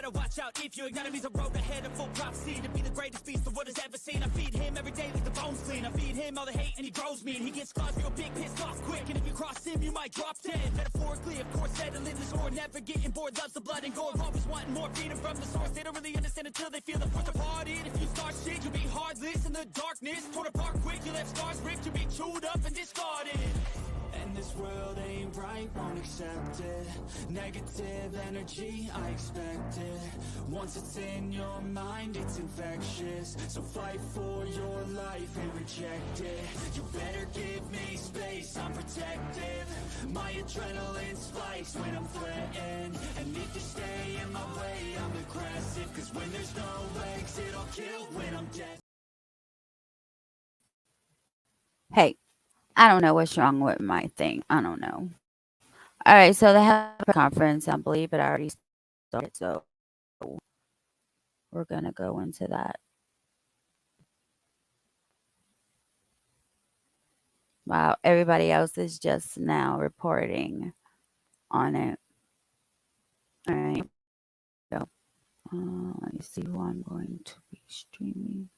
better watch out if your enemy's a road ahead of full prophecy to be the greatest beast the world has ever seen. I feed him every day, leave the bones clean. I feed him all the hate and he grows mean. He gets claws real big, pissed off quick, and if you cross him, you might drop dead. Metaphorically, of course, settling the score, never getting bored, loves the blood and gore, always wanting more freedom from the source. They don't really understand until they feel the force apart. If you start shit, you'll be heartless in the darkness, torn apart quick. You left scars ripped, you'll be chewed up and discarded. And this world ain't right, won't accept it. Negative energy, I expect it. Once it's in your mind, it's infectious. So fight for your life and reject it. You better give me space, I'm protective. My adrenaline spikes when I'm threatened. And if you stay in my way, I'm aggressive. Cause when there's no exit, I'll kill when I'm dead. Hey, I don't know what's wrong with my thing. I don't know. All right, so they have a conference. I believe it already started, so we're going to go into that. Wow, everybody else is just now reporting on it. All right. So, let me see who I'm going to be streaming.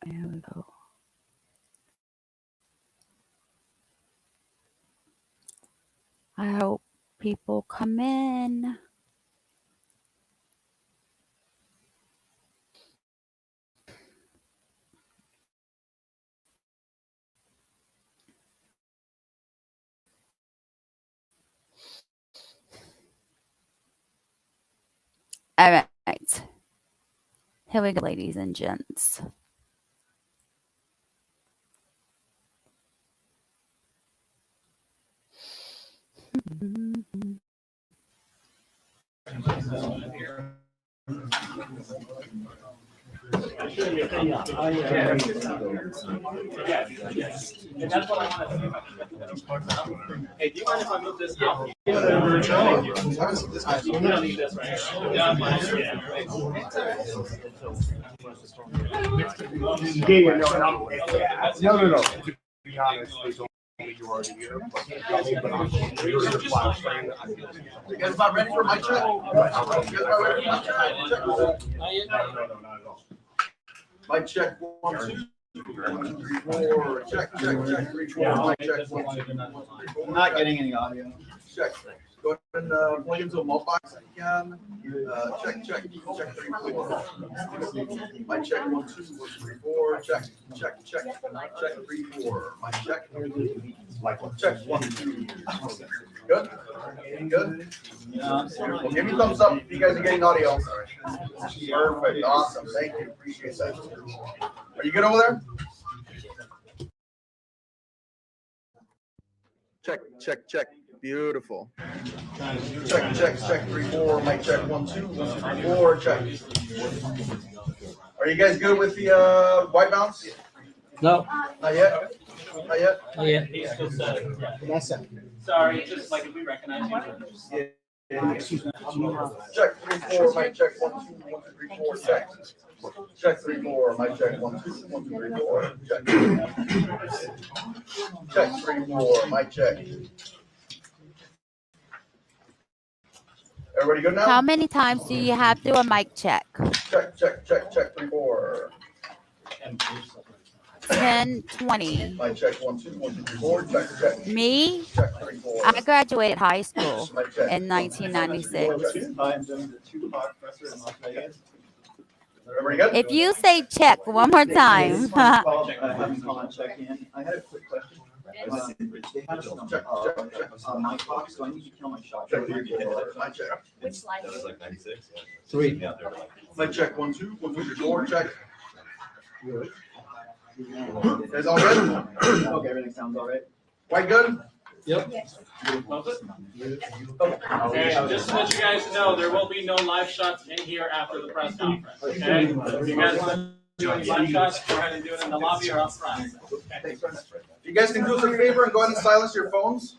There we go. I hope people come in. All right. Here we go, ladies and gents. And that's what I want to. Hey, do you mind if I move this out? You don't need this right here. Yeah, No. To be honest, there's only you already here. You guys about ready for my check? You guys about ready for my check? No, not at all. My check 1, 2. 1, 2, 3, 4. Check 3, 4. My check 1, 2. I'm not getting any audio. Check. Go ahead and plug into a multiplex again. Check 3, 4. My check 1, 2, 3, 4. Check 3, 4. My check 1, 2. Good? Good? Yeah. Well, give me a thumbs up if you guys are getting audio. Perfect. Awesome. Thank you. Appreciate that. Are you good over there? Check. Beautiful. Check 3, 4. Mic check 1, 2, 3, 4. Check. Are you guys good with the white bounce? No. Not yet. Oh, yeah. He's still set. That's it. Sorry, it's just like if we recognize you. Yeah. Check 3, 4. Mic check 1, 2, 1, 2, 3, 4. Check. Check 3, 4. Mic check 1, 2, 1, 2, 3, 4. Check. Check 3, 4. Mic check. Everybody good now? How many times do you have to do a mic check? Check 3, 4. 10, 20. Mic check 1, 2, 1, 2, 3, 4. Check. Me? Check 3, 4. I graduated high school in 1996. I'm doing the Tupac professor in Las Vegas. Everybody good? If you say check one more time. I haven't called check in. I had a quick question. They have some mic box, so I need to kill my shot. Check 3, 4. Mic check. Which slide? That was like 96. 3. Mic check 1, 2, 1, 2, 3, 4. Check. You guys all good? Okay, everything sounds all right. White good? Yep. Okay, just to let you guys know, there will be no live shots in here after the press conference. Okay? If you guys want to do any live shots, go ahead and do it in the lobby or up front. You guys can do us a favor and go ahead and silence your phones.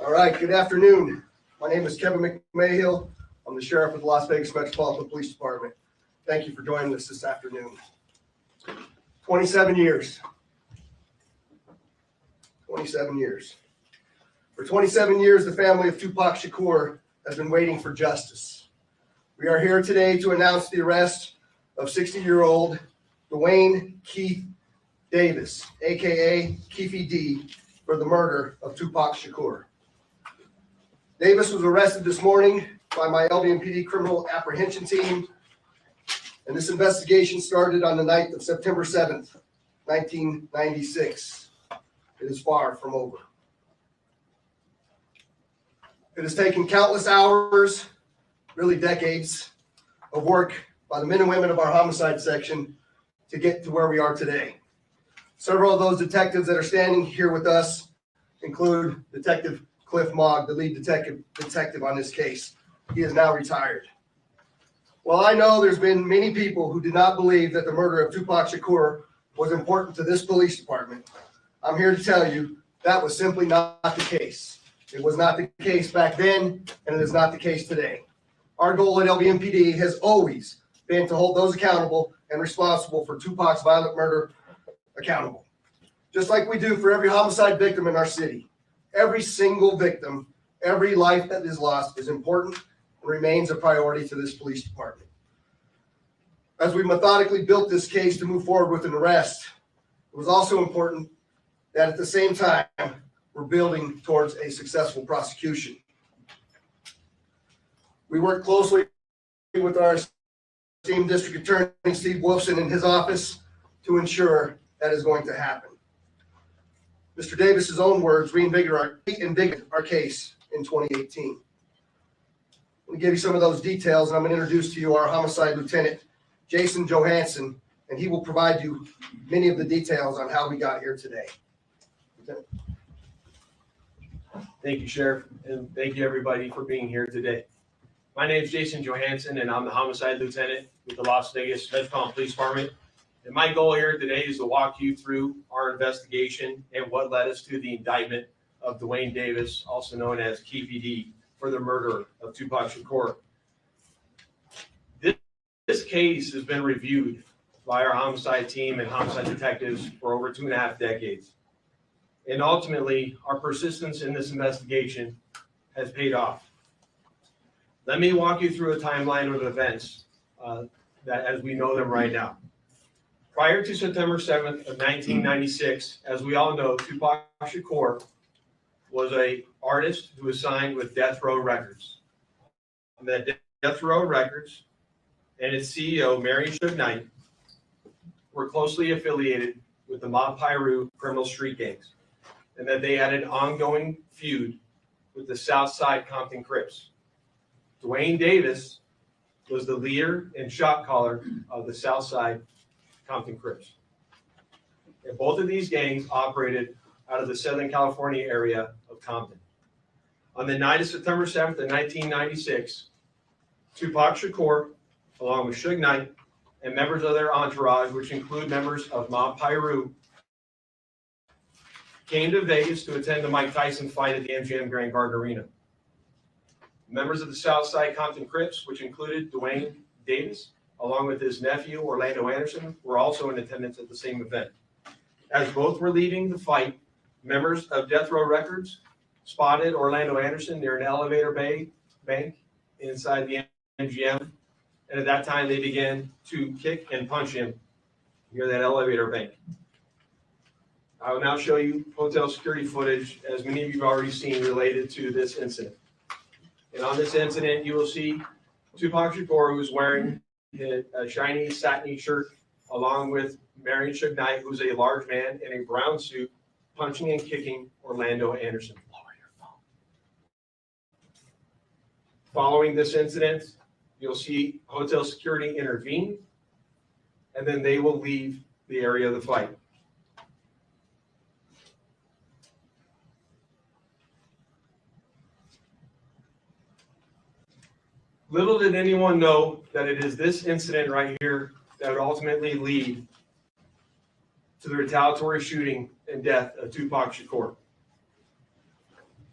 All right, good afternoon. My name is Kevin McMahill. I'm the sheriff of the Las Vegas Metropolitan Police Department. Thank you for joining us this afternoon. 27 years. 27 years. For 27 years, the family of Tupac Shakur has been waiting for justice. We are here today to announce the arrest of 60-year-old DWAYNE Keefe Davis, aka KEEFE D, for the murder of Tupac Shakur. Davis was arrested this morning by my LVMPD criminal apprehension team, and this investigation started on the night of September 7th, 1996. It is far from over. It has taken countless hours, really decades, of work by the men and women of our homicide section to get to where we are today. Several of those detectives that are standing here with us include Detective Cliff Mogg, the lead detective on this case. He is now retired. Well, I know there's been many people who did not believe that the murder of Tupac Shakur was important to this police department. I'm here to tell you that was simply not the case. It was not the case back then, and it is not the case today. Our goal at LVMPD has always been to hold those accountable and responsible for Tupac's violent murder accountable. Just like we do for every homicide victim in our city. Every single victim, every life that is lost is important and remains a priority to this police department. As we methodically built this case to move forward with an arrest, it was also important that at the same time, we're building towards a successful prosecution. We work closely with our esteemed district attorney, Steve Wolfson, in his office to ensure that is going to happen. Mr. Davis's own words reinvigorated our case in 2018. Let me give you some of those details, and I'm going to introduce to you our homicide lieutenant, Jason Johansson, and he will provide you many of the details on how we got here today. Lieutenant. Thank you, Sheriff, and thank you everybody for being here today. My name is Jason Johansson, and I'm the homicide lieutenant with the Las Vegas Metropolitan Police Department. And my goal here today is to walk you through our investigation and what led us to the indictment of DWAYNE Davis, also known as KEEFE D, for the murder of Tupac Shakur. This case has been reviewed by our homicide team and homicide detectives for over 2.5 decades. And ultimately, our persistence in this investigation has paid off. Let me walk you through a timeline of events that as we know them right now. Prior to September 7th of 1996, as we all know, Tupac Shakur was an artist who was signed with Death Row Records. And that Death Row Records and its CEO, Mary Suge Knight, were closely affiliated with the Mob Piru criminal street gangs, and that they had an ongoing feud with the Southside Compton Crips. DWAYNE Davis was the leader and shot caller of the Southside Compton Crips. And both of these gangs operated out of the Southern California area of Compton. On the night of September 7th of 1996, Tupac Shakur, along with Suge Knight, and members of their entourage, which include members of Mob Piru, came to Vegas to attend the Mike Tyson fight at the MGM Grand Garden Arena. Members of the Southside Compton Crips, which included DWAYNE Davis, along with his nephew, Orlando Anderson, were also in attendance at the same event. As both were leaving the fight, members of Death Row Records spotted Orlando Anderson near an elevator bank inside the MGM, and at that time they began to kick and punch him near that elevator bank. I will now show you hotel security footage, as many of you have already seen, related to this incident. And on this incident, you will see Tupac Shakur, who is wearing a shiny satiny shirt, along with Mary Suge Knight, who's a large man in a brown suit, punching and kicking Orlando Anderson. Following this incident, you'll see hotel security intervene, and then they will leave the area of the fight. Little did anyone know that it is this incident right here that would ultimately lead to the retaliatory shooting and death of Tupac Shakur.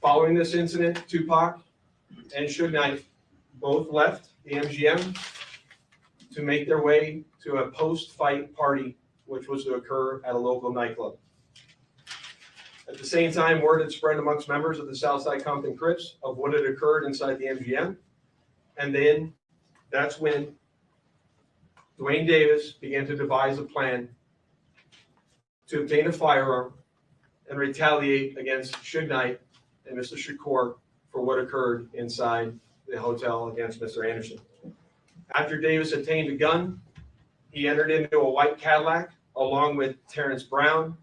Following this incident, Tupac and Suge Knight both left the MGM to make their way to a post-fight party, which was to occur at a local nightclub. At the same time, word had spread amongst members of the Southside Compton Crips of what had occurred inside the MGM. And then that's when DWAYNE Davis began to devise a plan to obtain a firearm and retaliate against Suge Knight and Mr. Shakur for what occurred inside the hotel against Mr. Anderson. After Davis obtained a gun, he entered into a white Cadillac along with Terrence Brown,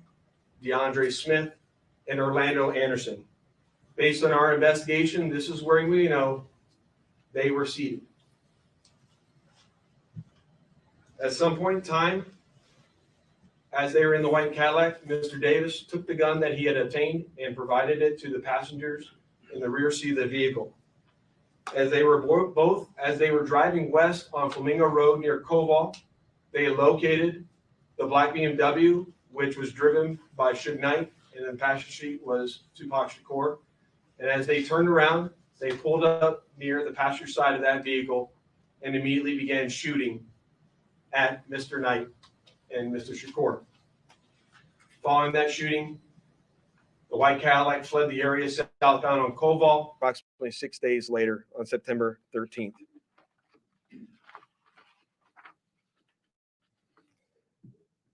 DeAndre Smith, and Orlando Anderson. Based on our investigation, this is where we know they were seated. At some point in time, as they were in the white Cadillac, Mr. Davis took the gun that he had obtained and provided it to the passengers in the rear seat of the vehicle. As they were driving west on Flamingo Road near Koval, they located the black BMW, which was driven by Suge Knight, and in the passenger seat was Tupac Shakur. And as they turned around, they pulled up near the passenger side of that vehicle and immediately began shooting at Mr. Knight and Mr. Shakur. Following that shooting, the white Cadillac fled the area southbound on Koval approximately 6 days later on September 13th.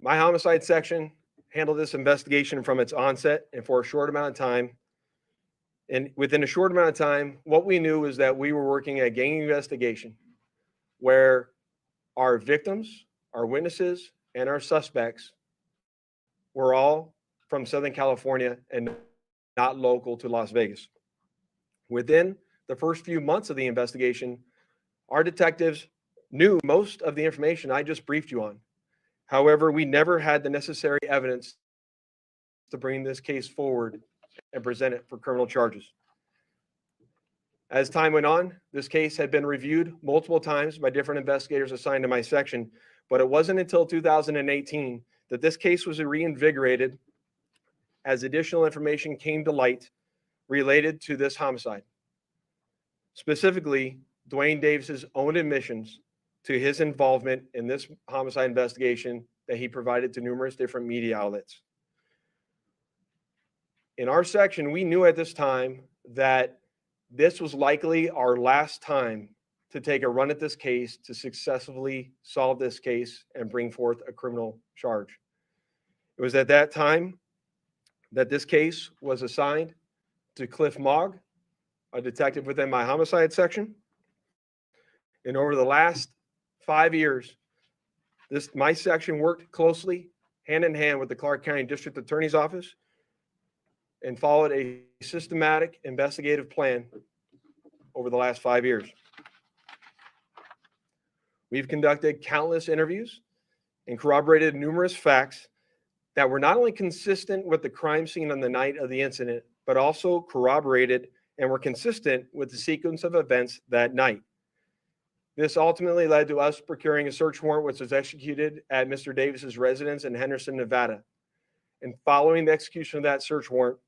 My homicide section handled this investigation from its onset and for a short amount of time. And within a short amount of time, what we knew was that we were working a gang investigation where our victims, our witnesses, and our suspects were all from Southern California and not local to Las Vegas. Within the first few months of the investigation, our detectives knew most of the information I just briefed you on. However, we never had the necessary evidence to bring this case forward and present it for criminal charges. As time went on, this case had been reviewed multiple times by different investigators assigned to my section, but it wasn't until 2018 that this case was reinvigorated as additional information came to light related to this homicide. Specifically, DWAYNE Davis's own admissions to his involvement in this homicide investigation that he provided to numerous different media outlets. In our section, we knew at this time that this was likely our last time to take a run at this case to successfully solve this case and bring forth a criminal charge. It was at that time that this case was assigned to Cliff Mogg, a detective within my homicide section. And over the last 5 years, my section worked closely hand in hand with the Clark County District Attorney's Office and followed a systematic investigative plan over the last 5 years. We've conducted countless interviews and corroborated numerous facts that were not only consistent with the crime scene on the night of the incident, but also corroborated and were consistent with the sequence of events that night. This ultimately led to us procuring a search warrant, which was executed at Mr. Davis's residence in Henderson, Nevada. And following the execution of that search warrant,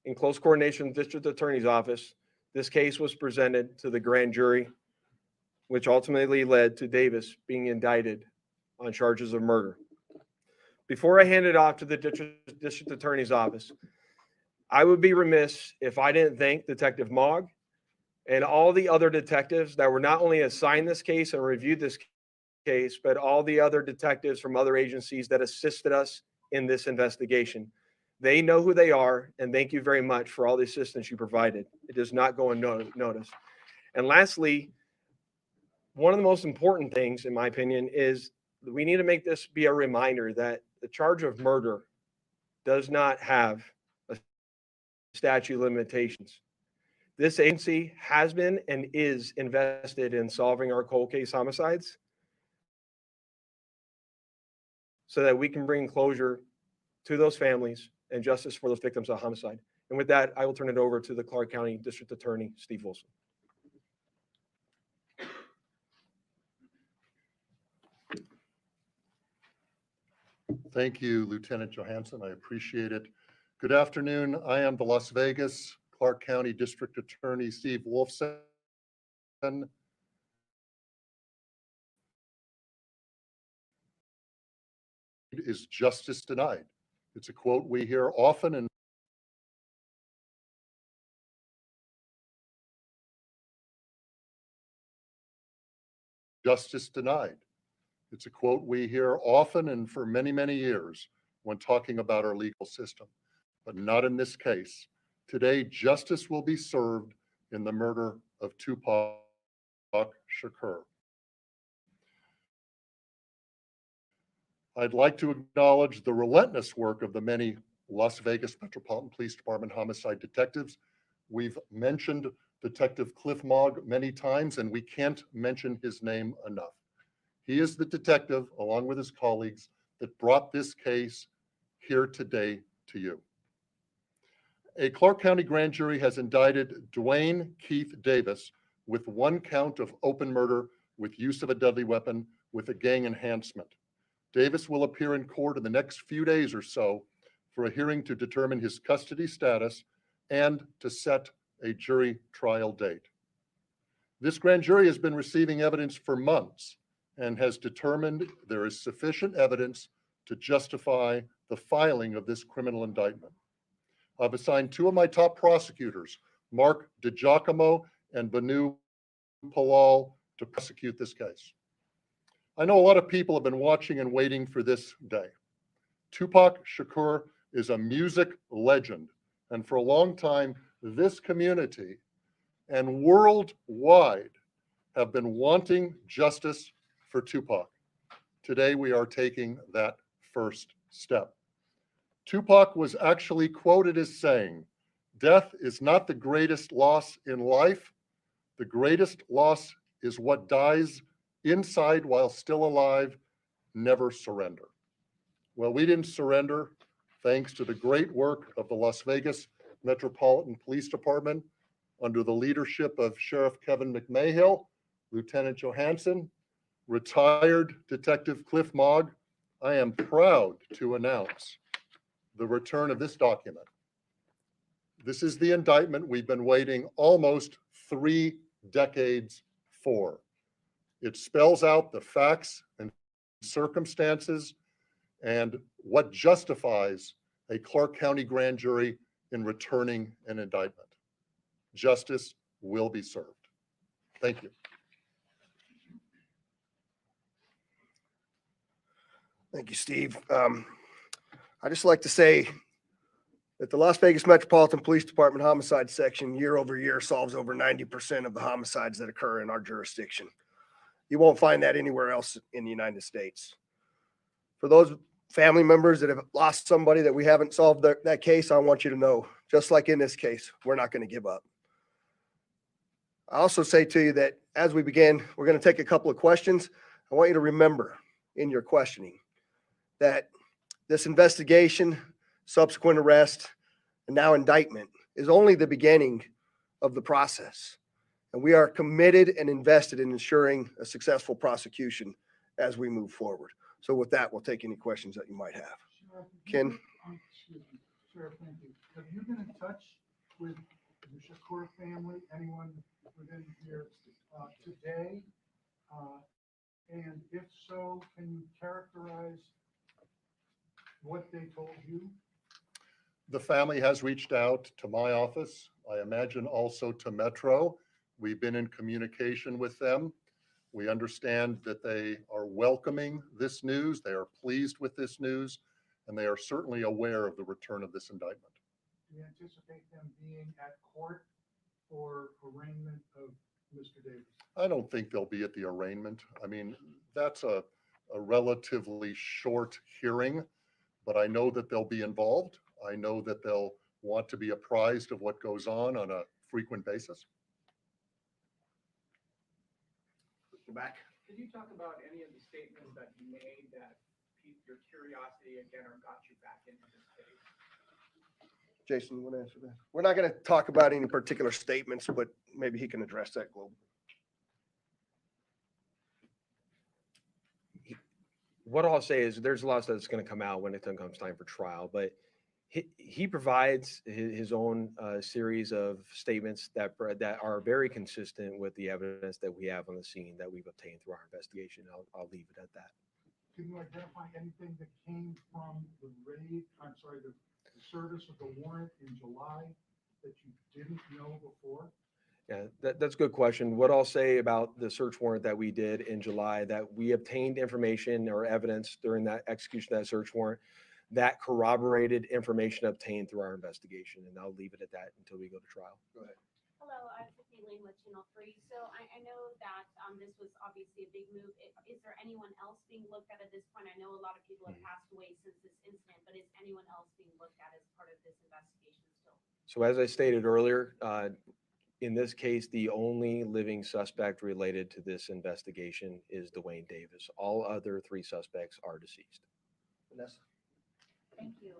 in close coordination with the District Attorney's Office, this case was presented to the grand jury, which ultimately led to Davis being indicted on charges of murder. Before I hand it off to the District Attorney's Office, I would be remiss if I didn't thank Detective Mogg and all the other detectives that were not only assigned this case and reviewed this case, but all the other detectives from other agencies that assisted us in this investigation. They know who they are, and thank you very much for all the assistance you provided. It does not go unnoticed. And lastly, one of the most important things, in my opinion, is we need to make this be a reminder that the charge of murder does not have a statute of limitations. This agency has been and is invested in solving our cold case homicides so that we can bring closure to those families and justice for those victims of homicide. And with that, I will turn it over to the Clark County District Attorney, Steve Wilson. Thank you, Lieutenant Johansson. I appreciate it. Good afternoon. I am the Las Vegas Clark County District Attorney Steve Wolfson. Is justice denied? It's a quote we hear often and justice denied. It's a quote we hear often and for many, many years when talking about our legal system, but not in this case. Today, justice will be served in the murder of Tupac Shakur. I'd like to acknowledge the relentless work of the many Las Vegas Metropolitan Police Department homicide detectives. We've mentioned Detective Cliff Mogg many times, and we can't mention his name enough. He is the detective, along with his colleagues, that brought this case here today to you. A Clark County grand jury has indicted DWAYNE Keefe Davis with 1 count of open murder with use of a deadly weapon with a gang enhancement. Davis will appear in court in the next few days or so for a hearing to determine his custody status and to set a jury trial date. This grand jury has been receiving evidence for months and has determined there is sufficient evidence to justify the filing of this criminal indictment. I've assigned 2 of my top prosecutors, Mark DiGiacomo and Banu Palal, to prosecute this case. I know a lot of people have been watching and waiting for this day. Tupac Shakur is a music legend, and for a long time, this community and worldwide have been wanting justice for Tupac. Today, we are taking that first step. Tupac was actually quoted as saying, "Death is not the greatest loss in life. The greatest loss is what dies inside while still alive. Never surrender." Well, we didn't surrender thanks to the great work of the Las Vegas Metropolitan Police Department under the leadership of Sheriff Kevin McMahill, Lieutenant Johansson, retired Detective Cliff Mogg. I am proud to announce the return of this document. This is the indictment we've been waiting almost 3 decades for. It spells out the facts and circumstances and what justifies a Clark County grand jury in returning an indictment. Justice will be served. Thank you. Thank you, Steve. I'd just like to say that the Las Vegas Metropolitan Police Department Homicide Section year over year solves over 90% of the homicides that occur in our jurisdiction. You won't find that anywhere else in the United States. For those family members that have lost somebody that we haven't solved that case, I want you to know, just like in this case, we're not going to give up. I also say to you that as we begin, we're going to take a couple of questions. I want you to remember in your questioning that this investigation, subsequent arrest, and now indictment is only the beginning of the process. And we are committed and invested in ensuring a successful prosecution as we move forward. So with that, we'll take any questions that you might have. Ken? Sure, thank you. Have you been in touch with the Shakur family, anyone within here today? And if so, can you characterize what they told you? The family has reached out to my office. I imagine also to Metro. We've been in communication with them. We understand that they are welcoming this news. They are pleased with this news, and they are certainly aware of the return of this indictment. Do you anticipate them being at court for arraignment of Mr. Davis? I don't think they'll be at the arraignment. I mean, that's a relatively short hearing, but I know that they'll be involved. I know that they'll want to be apprised of what goes on a frequent basis. Back. Could you talk about any of the statements that you made that piqued your curiosity again or got you back into this case? Jason, you want to answer that? We're not going to talk about any particular statements, but maybe he can address that globally. What I'll say is there's a lot of stuff that's going to come out when it comes time for trial, but He provides his own series of statements that are very consistent with the evidence that we have on the scene that we've obtained through our investigation. I'll leave it at that. Can you identify anything that came from the raid, I'm sorry, the service of the warrant in July that you didn't know before? Yeah, that's a good question. What I'll say about the search warrant that we did in July, that we obtained information or evidence during that execution of that search warrant that corroborated information obtained through our investigation. And I'll leave it at that until we go to trial. Go ahead. Hello, I'm Tiffany Lane with Channel 3. So I know that this was obviously a big move. Is there anyone else being looked at this point? I know a lot of people have passed away since this incident, but is anyone else being looked at as part of this investigation still? So as I stated earlier, in this case, the only living suspect related to this investigation is DWAYNE Davis. All other 3 suspects are deceased. Vanessa? Thank you.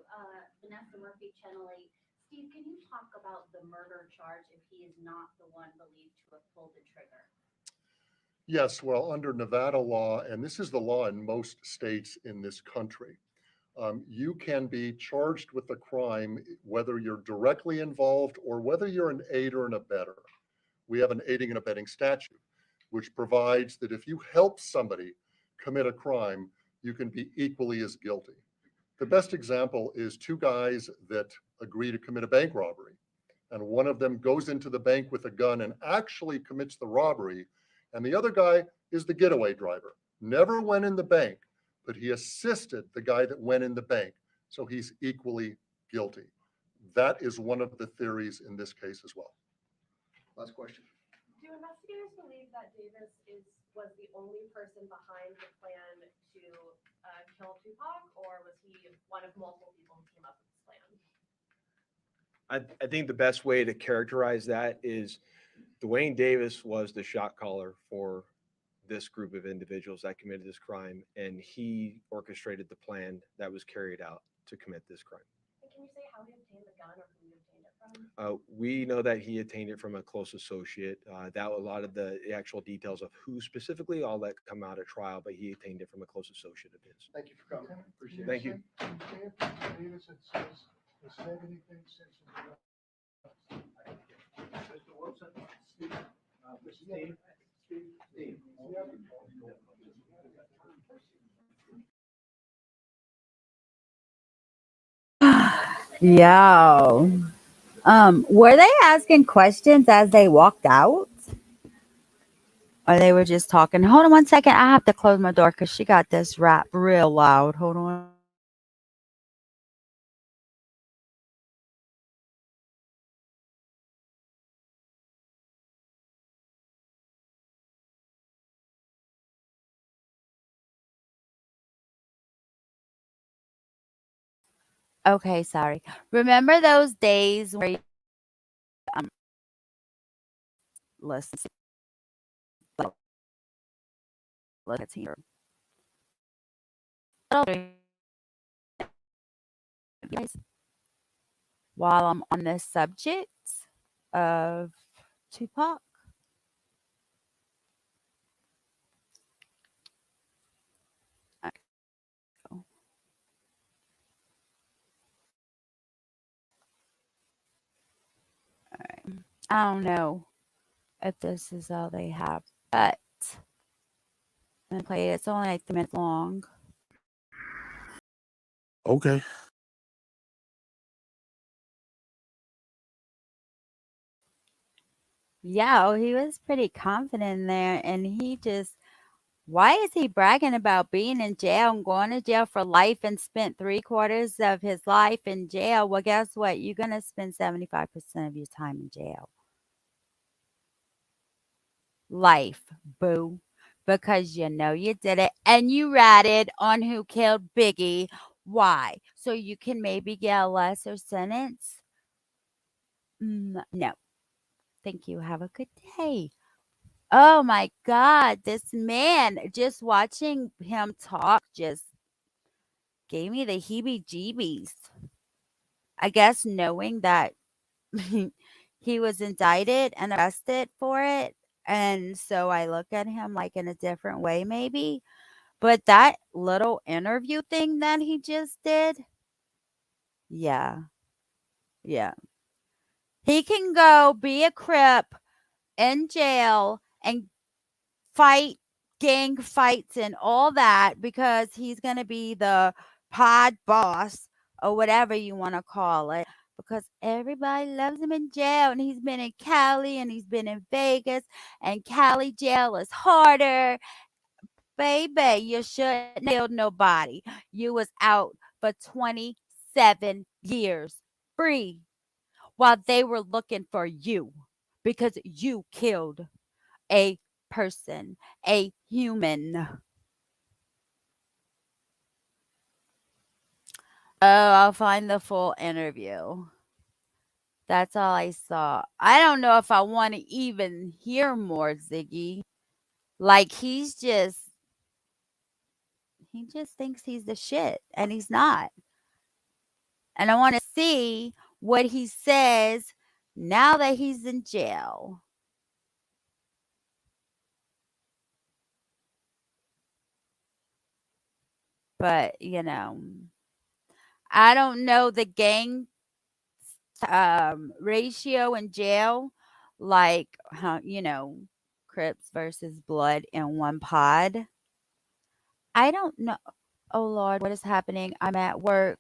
Vanessa Murphy, Channel 8. Steve, can you talk about the murder charge if he is not the one believed to have pulled the trigger? Yes, well, under Nevada law, and this is the law in most states in this country, you can be charged with a crime whether you're directly involved or whether you're an aider and abettor. We have an aiding and abetting statute, which provides that if you help somebody commit a crime, you can be equally as guilty. The best example is 2 guys that agree to commit a bank robbery, and one of them goes into the bank with a gun and actually commits the robbery, and the other guy is the getaway driver. Never went in the bank, but he assisted the guy that went in the bank, so he's equally guilty. That is one of the theories in this case as well. Last question. Do investigators believe that Davis was the only person behind the plan to kill Tupac, or was he one of multiple people who came up with this plan? I think the best way to characterize that is DWAYNE Davis was the shot caller for this group of individuals that committed this crime, and he orchestrated the plan that was carried out to commit this crime. And can you say how he obtained the gun or who he obtained it from? We know that he obtained it from a close associate. That a lot of the actual details of who specifically, all that come out at trial, but he obtained it from a close associate of his. Thank you for coming. Appreciate it. Thank you. Can you say if Davis has said anything since the Mr. Wilson, Steve, Steve. Yo. Were they asking questions as they walked out? Or they were just talking? Hold on 1 second. I have to close my door because she got this rap real loud. Hold on. Okay, sorry. Remember those days where you, listen, let's hear. While I'm on this subject of Tupac, I don't know if this is all they have, but I'm gonna play it. It's only like 3 minutes long. Okay. Yeah, he was pretty confident there, and he just, why is he bragging about being in jail and going to jail for life and spent 3/4 of his life in jail? Well, guess what? You're gonna spend 75% of your time in jail. Life, boo. Because you know you did it and you ratted on who killed Biggie. Why? So you can maybe get a lesser sentence? No. Thank you. Have a good day. Oh my God, this man, just watching him talk just gave me the heebie-jeebies. I guess knowing that he was indicted and arrested for it. And so I look at him like in a different way, maybe. But that little interview thing that he just did, Yeah. Yeah. He can go be a Crip in jail and fight gang fights and all that because he's going to be the pod boss or whatever you want to call it because everybody loves him in jail and he's been in Cali and he's been in Vegas and Cali jail is harder. Baby, you shouldn't have killed nobody. You was out for 27 years free while they were looking for you because you killed a person, a human. Oh, I'll find the full interview. That's all I saw. I don't know if I want to even hear more, Ziggy. Like he just thinks he's the shit and he's not. And I want to see what he says now that he's in jail. But, I don't know the gang ratio in jail, like how Crips versus Blood in one pod. I don't know. Oh Lord, what is happening? I'm at work.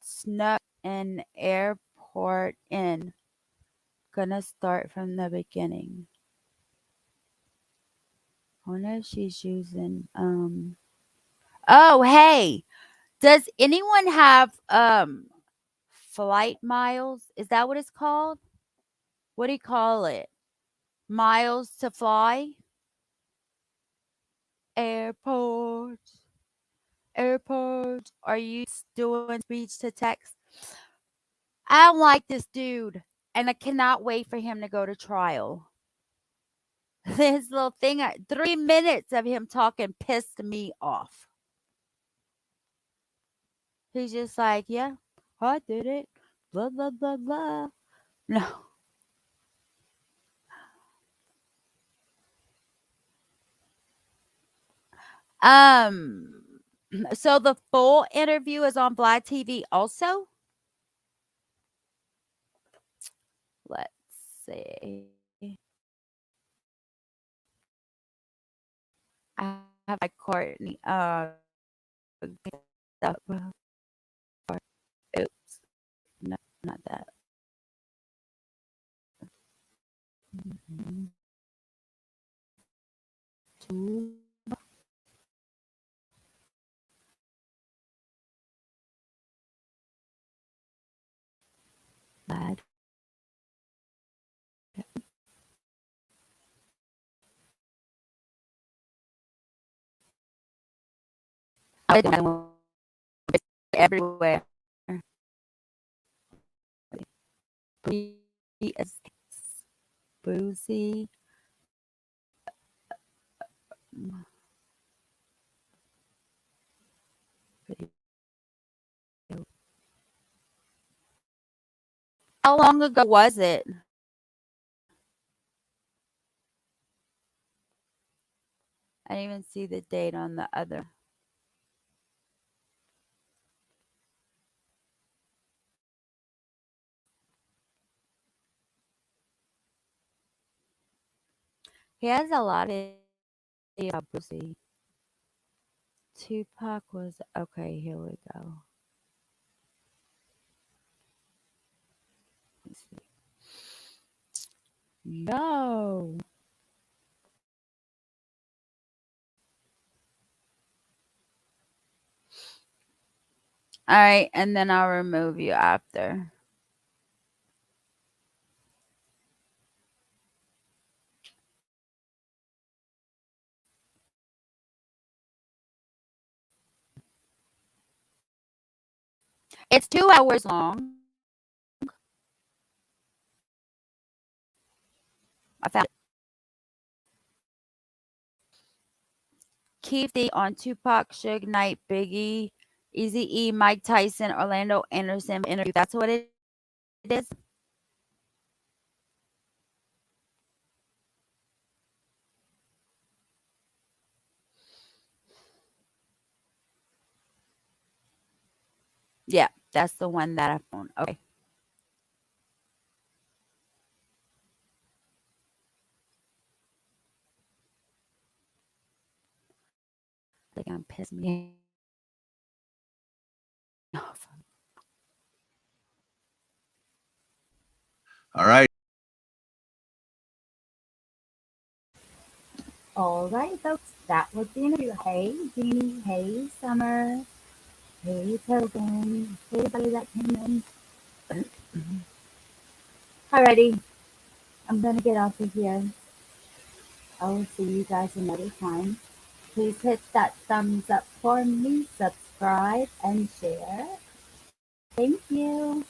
Snuck in airport in. Gonna start from the beginning. I wonder if she's using Oh hey, does anyone have flight miles? Is that what it's called? What do you call it? Miles to fly? Airport. Airport. Are you doing speech to text? I don't like this dude, and I cannot wait for him to go to trial. His little thing, 3 minutes of him talking pissed me off. He's just like, yeah, I did it. Blah, blah, blah, blah. No. Um, so the full interview is on Black TV also? Let's see. I have my Courtney. Stuff. Oops. No, not that. Two. Bad. Everywhere. Boozy. How long ago was it? I didn't even see the date on the other. He has a lot of pussy. Tupac was okay. Here we go. Let's see. No. All right, and then I'll remove you after. It's 2 hours long. I found it. KEEFE on Tupac, Suge Knight, Biggie, Eazy-E, Mike Tyson, Orlando Anderson interview. That's what it is. Yeah. That's the one that I found. Okay. I think I'm pissing me off. All right. All right, folks, that was the interview. Hey, Jeannie. Hey, Summer. Hey, Tobin. Hey, everybody that came in. Alrighty, I'm gonna get off of here. I will see you guys another time. Please hit that thumbs up for me, subscribe, and share. Thank you.